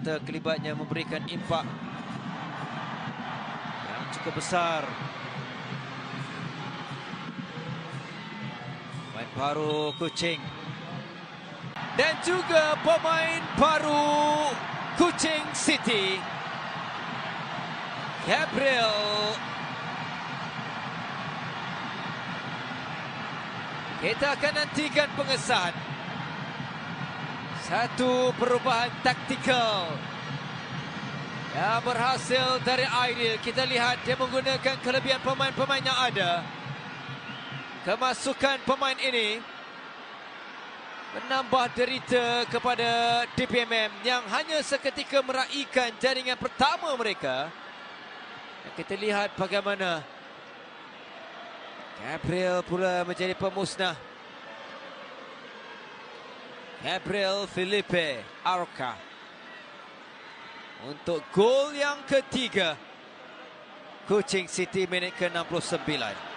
terkelibatnya memberikan impak yang cukup besar. Pemain baru Kuching dan juga pemain baru Kuching City, Gabriel. Kita akan nantikan pengesahan. Satu perubahan taktikal yang berhasil dari Aidil. Kita lihat dia menggunakan kelebihan pemain-pemain yang ada. Kemasukan pemain ini menambah derita kepada DPMM yang hanya seketika meraihkan jaringan pertama mereka. Dan kita lihat bagaimana Gabriel pula menjadi pemusnah. Gabriel Felipe Arca untuk gol yang ketiga Kuching City minit ke-69.